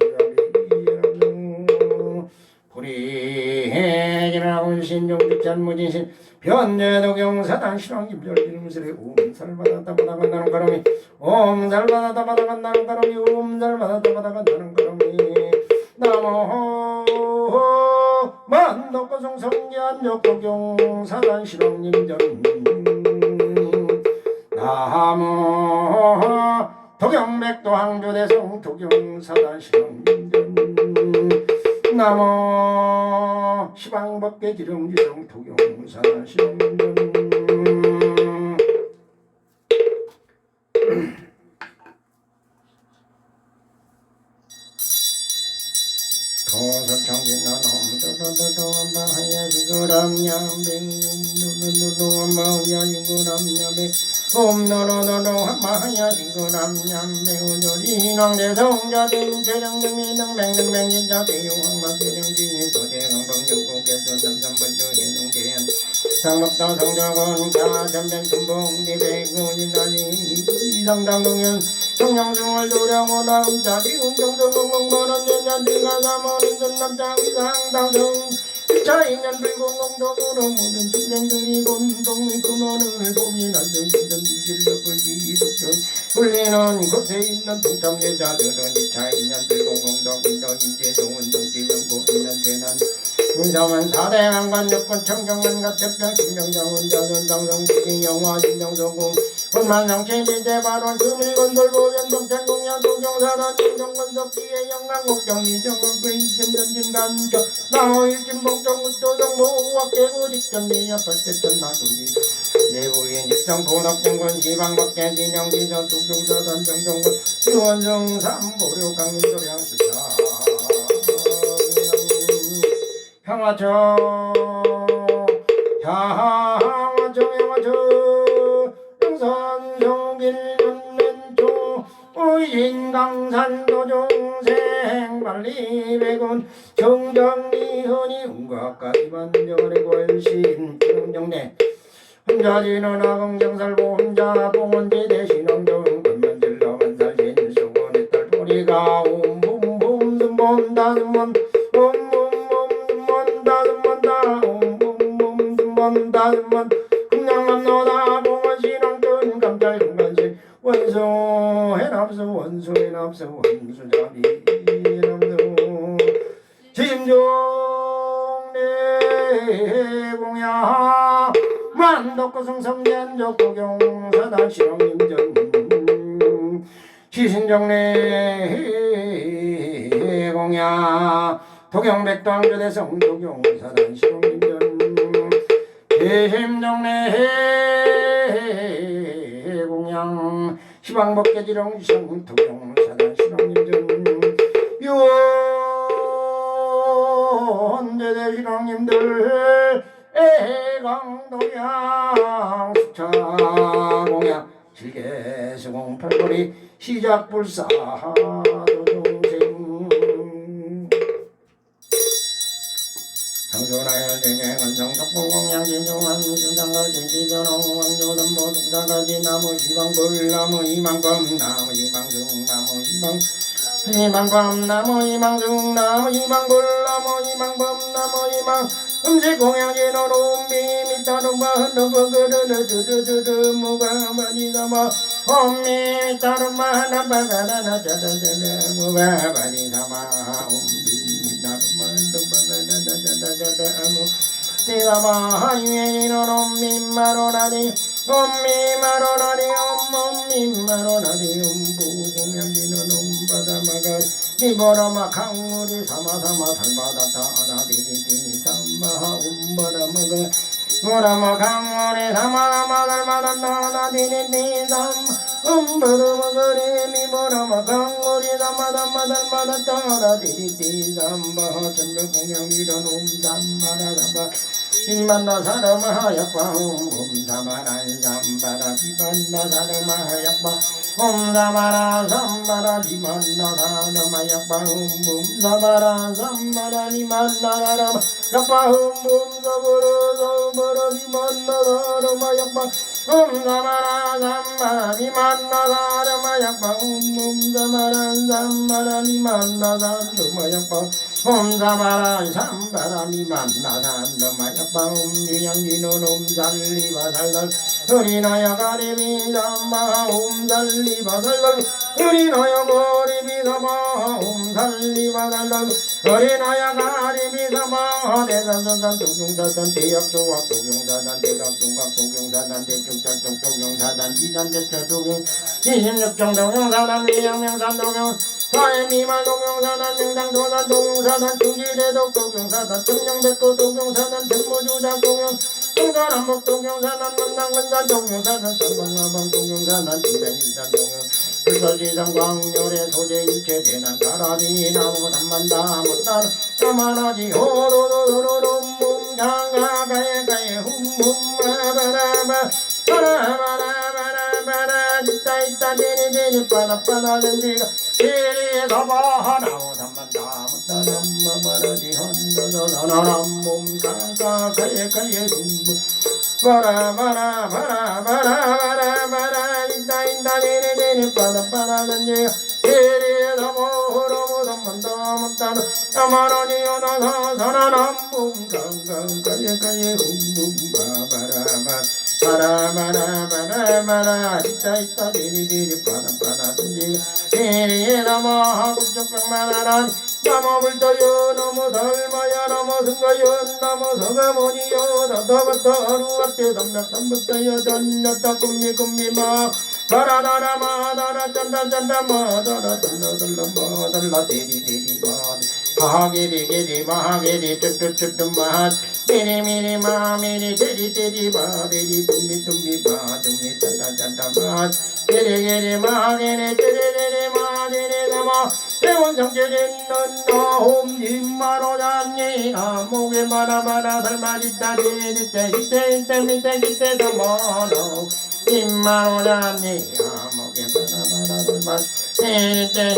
해남수 불이해지나 신종득찬무진신 변제도경사단 신왕김절 이름스레 옴살받았다 받아간다는 가람이 옴살받았다 받아간다는 가람이 옴살받았다 받아간다는 가람이 나모 만덕거성 성기한 역도경사단 신왕김절 나모 도경백도 항조대성 도경사단 신왕김절 나모 시방법계 기름지성 도경사단 신왕김절 도서청진나놈 도도도도암바하야지그람냠뱅 도도도도암바하야지그람냠뱅 옴노노노노 한마하야 신구남냠 매우조리 낭대성자대인 대령능이 능맹능맹진자 대용황마 대령진이 소재강방육구 개선남삼번주의 능계연 상목당 성자권 자전변 춘봉 대배군인나니 이상당동연 청량중을 조량원 나음자리 운정성공공만원 년년들과 사모는 전남자 위상당정 차이년 불공공덕으로 모든 중생들이 공동의 근원을 보민하던 두실력을 이룩전 울리는 곳에 있는 동참예자들은 이 차이년 불공공덕으로 인제 좋은 동지명고 있는 재난 문사만 사대강관 여권 청정관과 태평 김명장원 자전 장성국이 영화 신정소공 원만상체지대 발원 금일건설고 연동천공양 도경사단 정정건석기의 영광곡정리 정원구인 전진간저 나호일진봉정무도 정모우학계고 직전리 아파트천 나두지 내부인 직성보덕정권 시방박대 진영지선 두경사단 정정권 유원정 삼보료 강민도량수사 향화청 향화청 영선송길연맨초 의인강산도종생 발리백원 정정리헌이 운과까지 만정의 권신 정정내 혼자지는 아공정살보 혼자봉원제 대신왕정 건면질러 만살신 수건의 딸 보리가 옴봄봄 듬봄 다듬봄 다듬만 금양만 너다 봉원신왕전 감찰금관신 원소해납수 원소해납수 원수자비 남수 지심종내공야 만덕구승성전적 도경사단 실험임전 지신정내공야 도경백당교대성 도경사단 실험임전 대심정내 시방법계지령 시성토경사단 실황님전 유원대대 실황님들 애강동양 수차공양 실계수공 팔거리 시작불사도동생 장소나야 제행은 정덕공공양 진종한 중장갈 제기전홍 왕조담보 동사가지 나무 시방불 나무 이망범 나무 이망중 나무 이망 이망범 나무 이망중 나무 이망불 나무 이망범 나무 이망 음식공양진호로 미미따름바 흔들버그르르르르르 무가바니사마 옴미미따름바 나바가라나 자자자자 무가바니사마 옴미미따름바 흔들버그르르르르르 대다마 유행이노 옴미마로나니 옴미마로나니 옴미마로나니 옴부공양진호 옴바다마가 니보라마 강물이 사마사마 달바다타 아다디디디 삼마하 um바라마가 모라마 강물이 사마사마 달바다타 아다디디디 삼 um바다마가리 미보라마 강물이 사마사마 달바다타 아다디디디 삼마하 천백공양이란 옴삼바라사바 임만나 사람아 약방 옴사마란 삼바라 비만나 사람아 약방 옴사마라 삼바라 비만나 사람아 약방 옴사마라 삼바라 비만나 사람아 약방 옴사마라 삼바라 비만나 사람아 약방 옴사마라 삼바라 비만나 사람아 약방 옴사마라 삼바라 비만나 사람아 약방 옴사마라 삼바라 비만나 사람아 약방 옴유양진원 옴살리바살살 어리나야 가리비 삼바 옴살리바살살 어리나야 가리비 삼바 옴살리바살살 어리나야 가리비 삼바 대산선산 동경사단 대약조각 동경사단 대각동각 동경사단 대중찰동 동경사단 비산대처 동경 26정 동경사단 위양명산 동경 사해미말 동경사단 명당도산 동경사단 중지대덕 동경사단 청량백도 동경사단 전무주작 동경 동산한복 동경사단 남당건산 동경사단 선방나방 동경사단 중대일산 동경 불서지상 광열의 소재 일체 대난 가라비 나무 담만다 못다 나만하지 호로로로로롬 강가가에 가에 훔훔 마바라바 바라바라바라 바라 있다 있다 데리 빠나 젠지가 데리 서바 나오 삼만다 무따람마마라지 헌도도나람 몸강가 가예 바라 있다 데리 빠나 젠지가 데리 서바 삼만다 무따람 아마라지 헌도도 사나람 몸강가 가예 바라 있다 데리 빠나 젠지가 데리 서바 국적병마나란 나무 불떠요 나무 닮아야 나무 승가요 나무 성가모니요 다다바다 하루앞에 삼백삼백다여 전렸다 꿈미마 다라다라 마다라 짠다 마다라 달라 마달라 데리 마하게리 마하게리 뚜뚜뚜뚜 마하 미리 마미리 데리 마 데리 둠미 마 둠미 짠다 마 게리 마하게리 데리 마 데리 다마 대원성제는 너홈 임마로자니 아목에 마나 살마리다 이때 밑에 더머노 임마로자니 아목에 마나 살마리 이때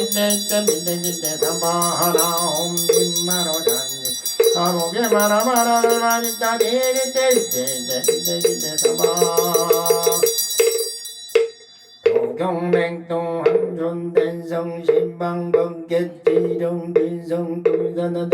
밑에 더머노 임마로자니 아목에 마나 살마리다 이때 더머 도경맹동 한존된성 신방번개지령 빈성 동사나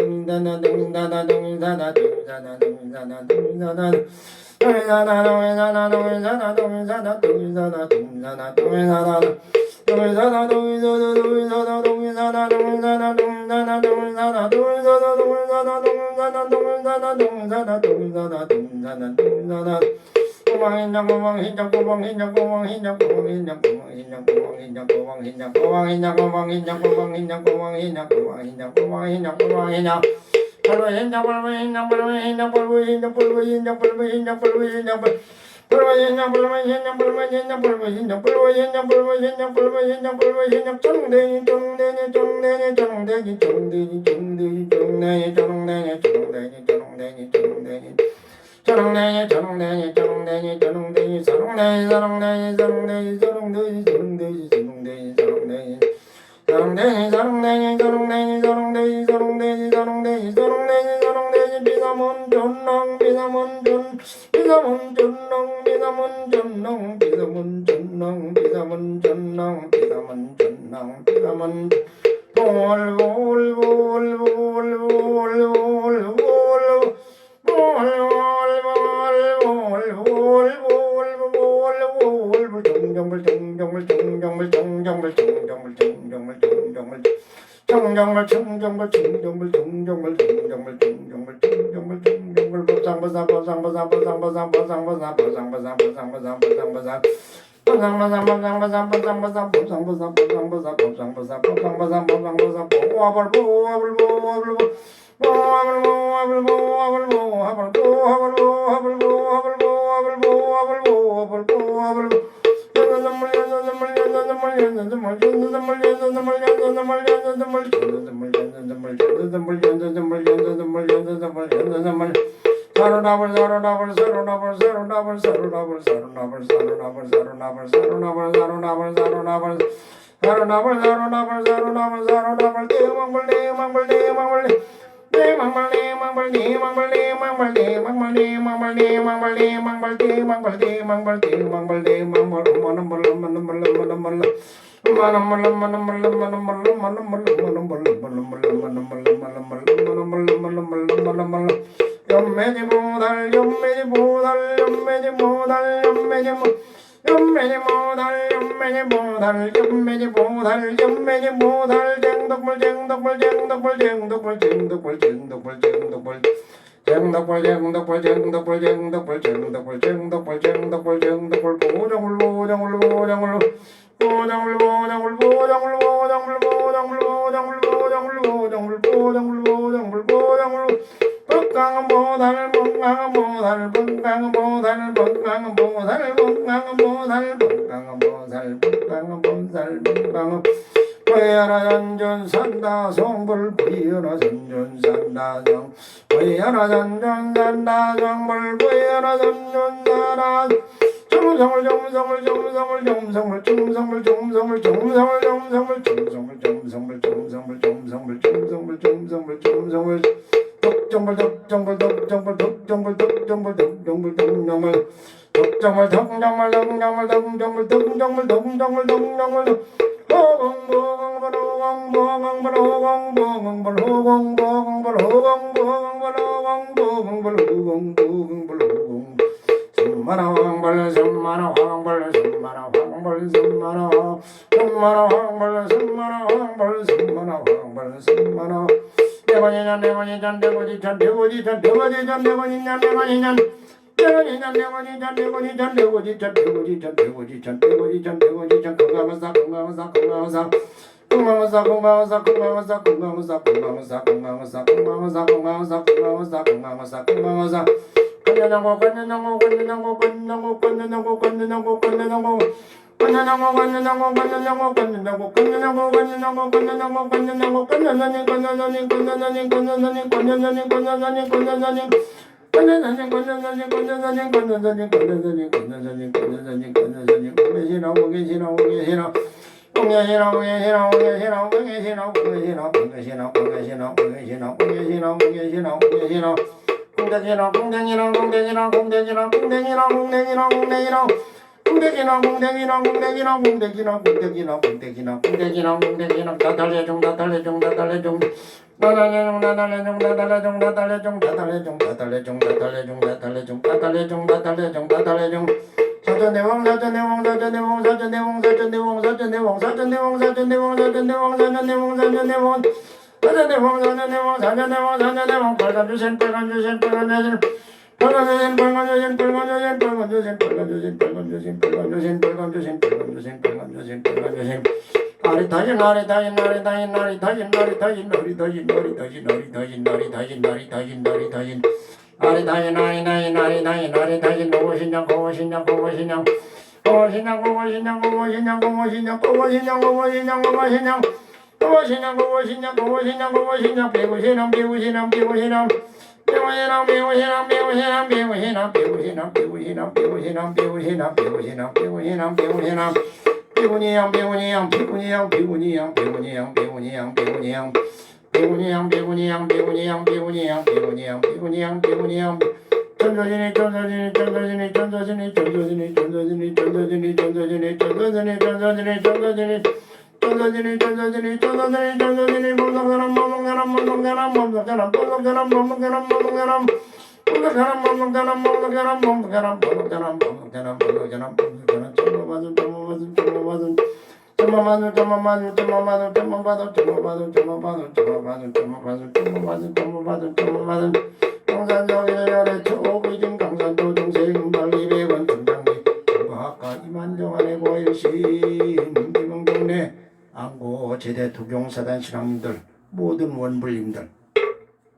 제대 도경사단 신앙님들 모든 원불님들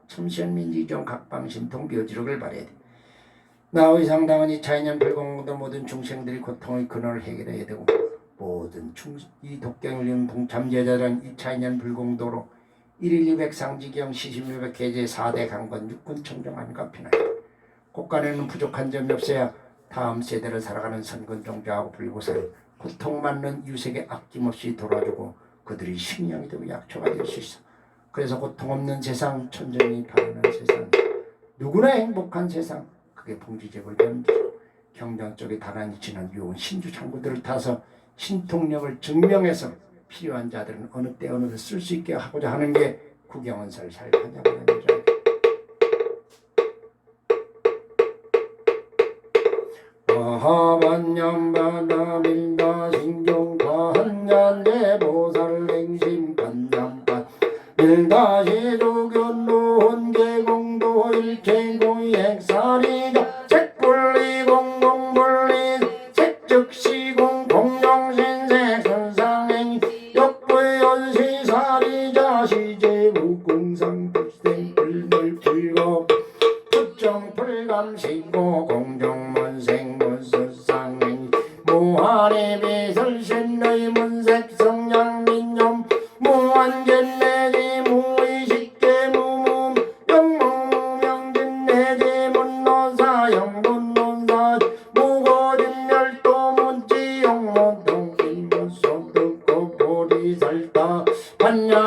참시현민지정 각방신통 묘지력을 바래야 돼. 나의 상당한 이 차이년 불공도 모든 중생들이 고통의 근원을 해결해야 되고 모든 이 독경을리는 동참제자란 이 차이년 불공도로 1일 200 상지경 시심유백 계제 4대 강건 육군 청정한 가피나야 곳간에는 부족한 점이 없어야 다음 세대를 살아가는 선근종자하고 불보살 고통받는 유색에 아낌없이 돌아주고 그들이 식량이 되고 약초가 될 수 있어. 그래서 고통 없는 세상, 천정이 바라는 세상, 누구나 행복한 세상, 그게 봉지제불 되는 경전 쪽에 다란히 지난 유온 신주 창구들을 타서 신통력을 증명해서 필요한 자들은 어느 때 어느 때 쓸 수 있게 하고자 하는 게 구경원설 살판이라고 하는 거죠. 하반념바다 밀다 신경과 한잔내 보살 맹심 반장반 밀다 시조견도 혼계공도 일체고이 핵사리가 색불리 공공불리 색즉시공 공정신세 선상행 역부연시 사리자 시제무공상 불생 불멸 불거 특정 불감시고 공정문생 문수상행 무한의 비설신의 문색 성냥민념 무한견내지 무의식계 무무 영무무명진내지 문노사 영문논사 무고진멸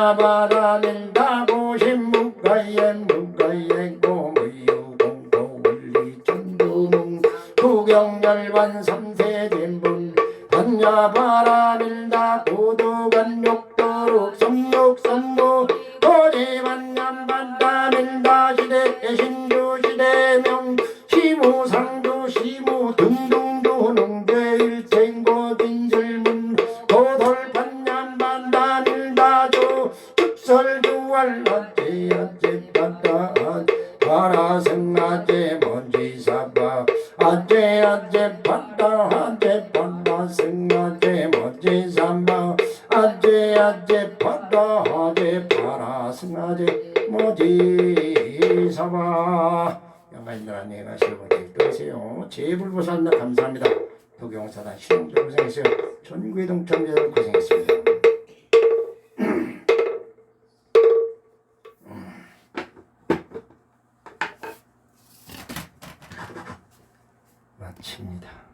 반야바라밀다 고심무가예 무가예 고무유공고 원리천두문 구경열반 삼세진분 반야바라밀다 고두간욕도룩 성육선무 고지반냠반다밀다 시대 신주시대명 시무상주 시무 등등주 농대일생고 빈실문 도돌반냠반다밀다주 즉설주왈라제아제반다 바라생아제 먼지사바 아제 반다 아제 반다 생아제 먼지사바 아제 반다 아제 바라생아제 먼지사바. 양반들 안녕히 가시고 되세요. 제불보살나 감사합니다. 도경사단 신용들 고생했어요. 전국의 동참자들 고생했습니다. 마칩니다.